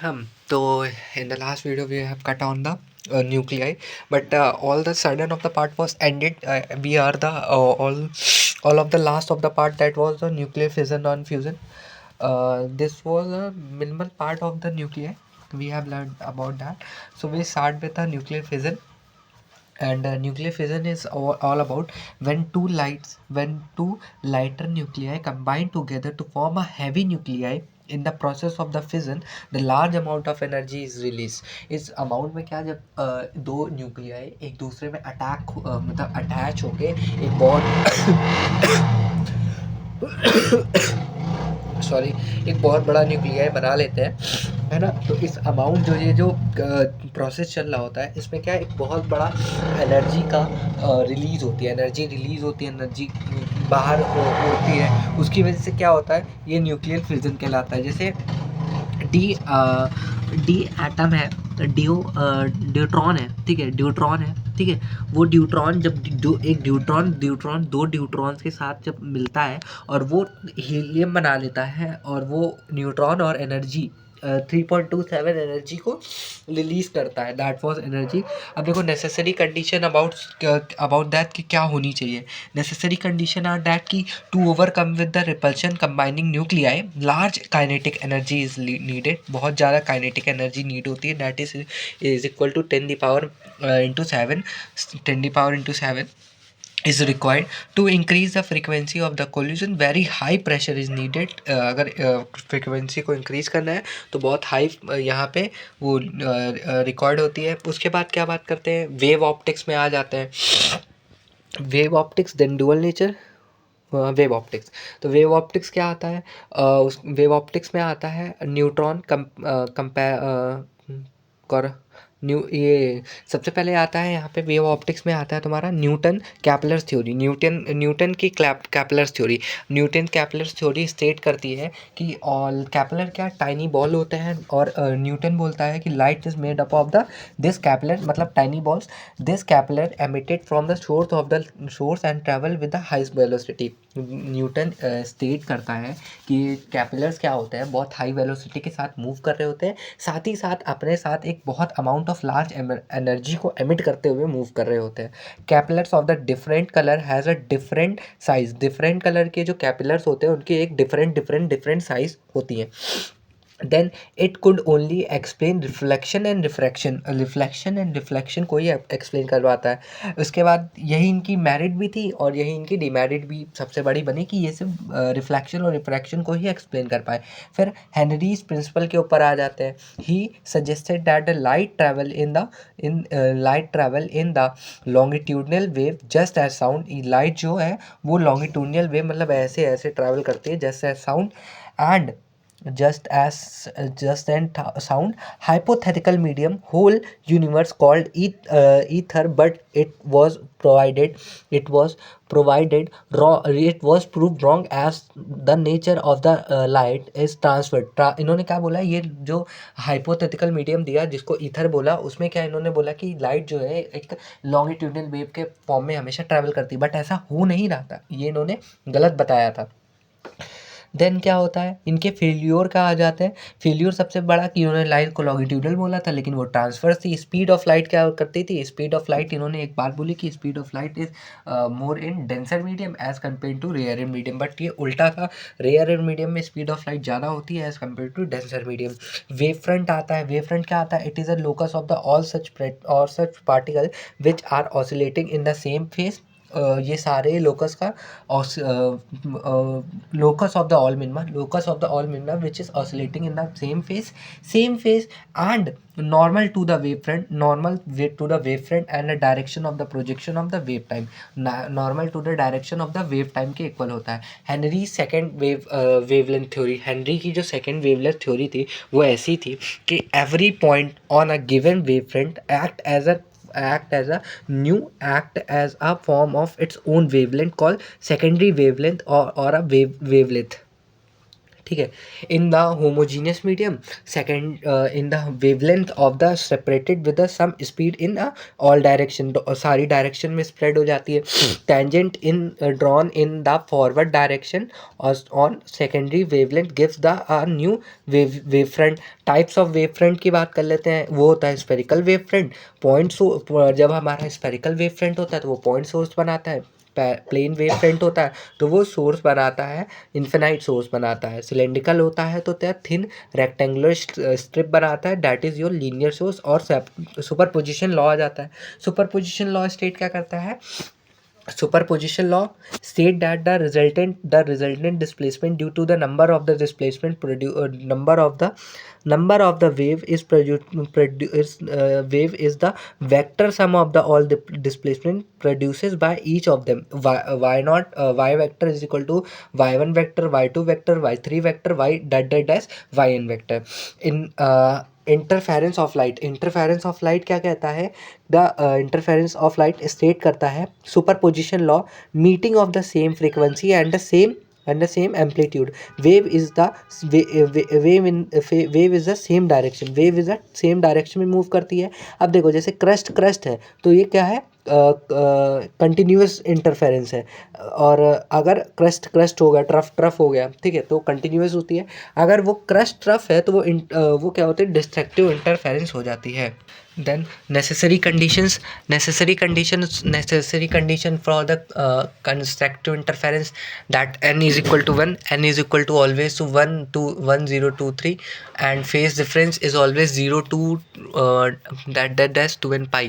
So in the last video we have cut on the nuclei, but all the sudden of the part was ended. We are the all of the last of the part, that was the nuclear fission and fusion. This was a minimal part of the nuclei. We have learned about that. So we start with the nuclear fission. And nuclear fission is all about when two lighter nuclei combine together to form a heavy nuclei. In the process of the fission, the large amount of energy is released. इस amount में क्या, जब दो nuclei एक दूसरे में मतलब attach होके एक बॉन्ड सॉरी एक बहुत बड़ा न्यूक्लियाई बना लेते हैं, है ना। तो इस अमाउंट जो ये जो प्रोसेस चल रहा होता है, इसमें क्या है, एक बहुत बड़ा एनर्जी का रिलीज होती है, एनर्जी बाहर होती है। उसकी वजह से क्या होता है, ये न्यूक्लियर फिजन कहलाता है। जैसे डी डी एटम है, ड्यूट्रॉन है, ठीक है, ड्यूट्रॉन है, ठीक है। वो ड्यूट्रॉन जब एक ड्यूट्रॉन दो ड्यूट्रॉन्स के साथ जब मिलता है और वो हीलियम बना लेता है, और वो न्यूट्रॉन और एनर्जी 3.27 एनर्जी को रिलीज करता है, दैट वाज एनर्जी। अब देखो नेसेसरी कंडीशन अबाउट दैट कि क्या होनी चाहिए। नेसेसरी कंडीशन आर दैट कि to overcome with the repulsion combining nuclei large kinetic energy is needed. बहुत ज़्यादा काइनेटिक एनर्जी नीड होती है, that is equal to 10 × 7 is required to increase the frequency of the collision. Very high pressure is needed. अगर frequency को increase करना है तो बहुत high यहाँ पे वो रिकॉर्ड होती है। उसके बाद क्या बात करते हैं, वेव ऑप्टिक्स में आ जाते हैं। Wave optics then dual nature. Wave optics, तो वेव ऑप्टिक्स क्या आता है, उस वेव ऑप्टिक्स में आता है न्यूट्रॉन कर न्यू ये सबसे पहले आता है यहाँ पे वेव ऑप्टिक्स में आता है तुम्हारा न्यूटन कैपलर्स थ्योरी। न्यूटन की Kepler's theory, Newton Kepler's theory state करती है कि ऑल कैपलर क्या टाइनी बॉल होते हैं, और न्यूटन बोलता है कि light is made up of the this corpuscle, मतलब tiny balls. This corpuscle emitted from the source and travel with the highest velocity. Newton state करता है कि कैपिलर्स क्या होते हैं, बहुत हाई वेलोसिटी के साथ मूव कर रहे होते हैं, साथ ही साथ अपने साथ एक बहुत अमाउंट ऑफ लार्ज एनर्जी को एमिट करते हुए मूव कर रहे होते हैं। Corpuscles of the different colour has a different size. Different colour के जो कैपिलर्स होते हैं उनकी एक डिफरेंट साइज होती है। Then it could only explain reflection and reflection को ही एक्सप्लेन करवाता है। उसके बाद यही इनकी मेरिट भी थी और यही इनकी डिमेरिट भी सबसे बड़ी बनी कि ये सिर्फ रिफ्लेक्शन और रिफ्रैक्शन को ही एक्सप्लेन कर पाए। फिर हेनरीज प्रिंसिपल के ऊपर आ जाते हैं। He suggested that the light travel in the longitudinal wave just as sound. Light जो है वो लॉन्गिट्यूडनल वेव मतलब ऐसे ऐसे ट्रैवल करती है just as sound, and just and sound hypothetical medium whole universe called ether, but it was provided wrong, it was proved wrong as the nature of the light is transferred। इन्होंने क्या बोला, ये जो hypothetical medium दिया जिसको ether बोला, उसमें क्या इन्होंने बोला कि लाइट जो है एक लॉन्गिट्यूडनल वेव के फॉर्म में हमेशा ट्रैवल करती है, बट ऐसा हो नहीं रहा था, ये इन्होंने गलत बताया था। देन क्या होता है, इनके फेल्योर का आ जाते हैं। फेल्योर सबसे बड़ा कि इन्होंने लाइट को लॉन्गिट्यूडल बोला था, लेकिन वो ट्रांसफर थी। स्पीड ऑफ लाइट क्या करती थी, स्पीड ऑफ लाइट इन्होंने एक बात बोली कि speed of light is more in denser medium as compare to rare medium, but ये उल्टा था। रेयर मीडियम में स्पीड ऑफ लाइट ज़्यादा होती है as compare to denser medium. Wave front आता है। वेव फ्रंट क्या आता है, it is a locus of the all such particle which are oscillating in the same phase. ये सारे लोकस का locus of the all minima which is oscillating in the same phase and normal to the wavefront and the direction of the projection of the wave time, normal to the direction of the wave time के equal होता है। Henry second wavelength theory, Henry की जो second wavelength theory थी वो ऐसी थी कि every point on a given wavefront act as a form of its own wavelength called secondary wavelength or a wavelength, ठीक है। In the homogeneous medium, second in the wavelength of the separated with some speed in all direction, सारी direction में spread हो जाती है। Tangent in drawn in the forward direction on secondary wavelength gives the new wave front. Types of wave front की बात कर लेते हैं। वो होता है स्पेरिकल वेव फ्रंट, जब हमारा स्पेरिकल वेव फ्रंट होता है तो वो पॉइंट सोर्स बनाता है। प्लेन वेव फ्रंट होता है तो वो सोर्स बनाता है, इन्फिनाइट सोर्स बनाता है। सिलेंड्रिकल होता है तो क्या थिन रेक्टेंगुलर स्ट्रिप बनाता है, that is your linear source. और सुपरपोजिशन लॉ आ जाता है। सुपरपोजिशन लॉ स्टेट क्या करता है? Superposition law state that the resultant displacement due to the number of the displacement number of the wave wave is the vector sum of the all the displacement produces by each of them. Y naught y vector is equal to y1 vector, y2 vector, y3 vector, y dot dot dash yn vector. In interference of light क्या कहता है? The interference of light state करता है superposition law, meeting of the same frequency and the same amplitude, wave is the wave is the same direction, wave is the same direction में move करती है। अब देखो जैसे क्रस्ट है तो ये क्या है? कंटिन्यूस इंटरफेरेंस है। और अगर क्रस्ट हो गया, ट्रफ हो गया, ठीक है, तो कंटिन्यूस होती है। अगर वो क्रस्ट ट्रफ है तो वो क्या होती है? डिस्ट्रक्टिव इंटरफेरेंस हो जाती है। Then necessary condition for the constructive interference, that n is equal to 1, n is equal to always to 1 to 1 0 2 3, and phase difference is always 0 to that dash 2 and pi.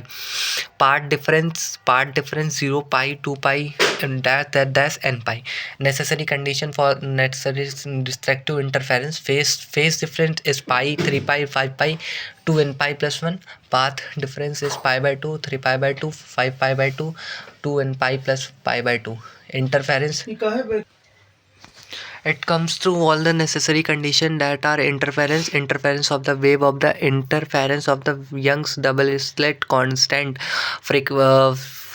Part difference 0 pi 2 pi and that dash n pi. Necessary condition for necessary destructive interference, phase difference is pi 3 pi 5 pi 2 n pi plus 1. Path difference is pi by 2 3 pi by 2 5 pi by 2 2 n pi plus pi by 2. Interference, it comes through all the necessary condition that are interference of the wave of the interference of the Young's double slit constant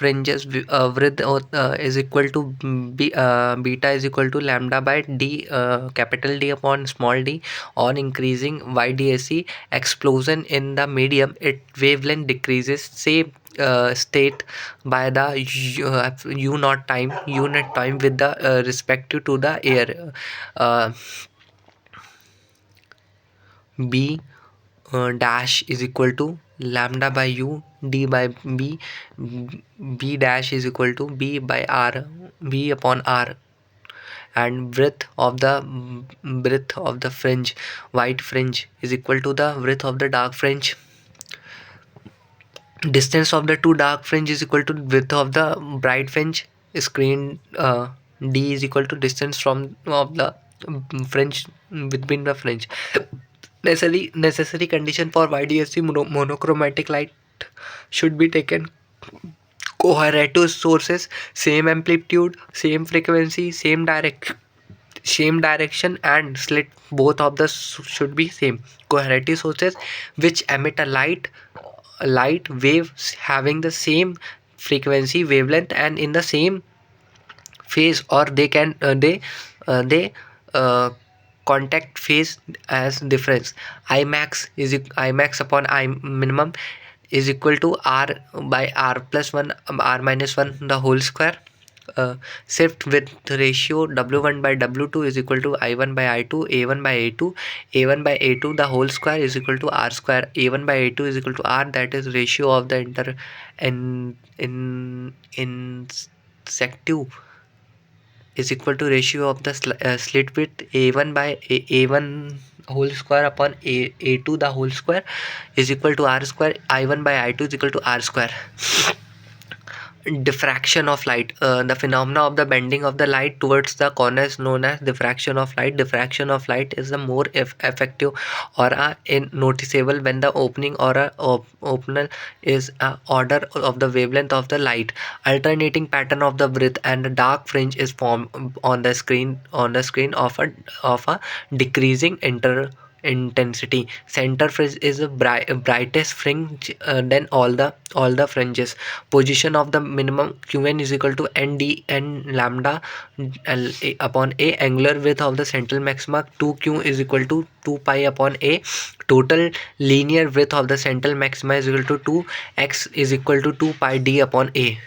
fringes width is equal to beta is equal to lambda by d, capital D upon small d, on increasing YDAC explosion in the medium, it wavelength decreases, say state by the unit time with the respective to the air. B dash is equal to lambda by u d by b, b dash is equal to b by r, b upon r, and breadth of the fringe, white fringe, is equal to the breadth of the dark fringe. Distance of the two dark fringe is equal to width of the bright fringe. Screen d is equal to distance from of the fringe between the fringe. Necessary condition for YDSC monochromatic light should be taken. Coherent sources, same amplitude, same frequency, same direction, and slit both of the should be same. Coherent sources which emit a light wave having the same frequency wavelength and in the same phase, or they can they contact phase as difference. Imax upon I minimum is equal to r by r plus 1 r minus 1 the whole square. Shift with ratio W1 by W2 is equal to I1 by I2, A1 by A2, A1 by A2 the whole square is equal to R square, A1 by A2 is equal to R, that is ratio of the insective is equal to ratio of the slit width A1 by A1 whole square upon A2 the whole square is equal to R square, I1 by I2 is equal to R square. Diffraction of light, the phenomena of the bending of the light towards the corner is known as diffraction of light. Diffraction of light is the more effective or noticeable when the opening or opener is order of the wavelength of the light. Alternating pattern of the breadth and the dark fringe is formed on the screen of a decreasing intensity. Center fringe is a brightest fringe than all the fringes. Position of the minimum qn is equal to n lambda upon a. Angular width of the central maxima 2q is equal to 2 pi upon a. Total linear width of the central maxima is equal to 2x is equal to 2 pi d upon a.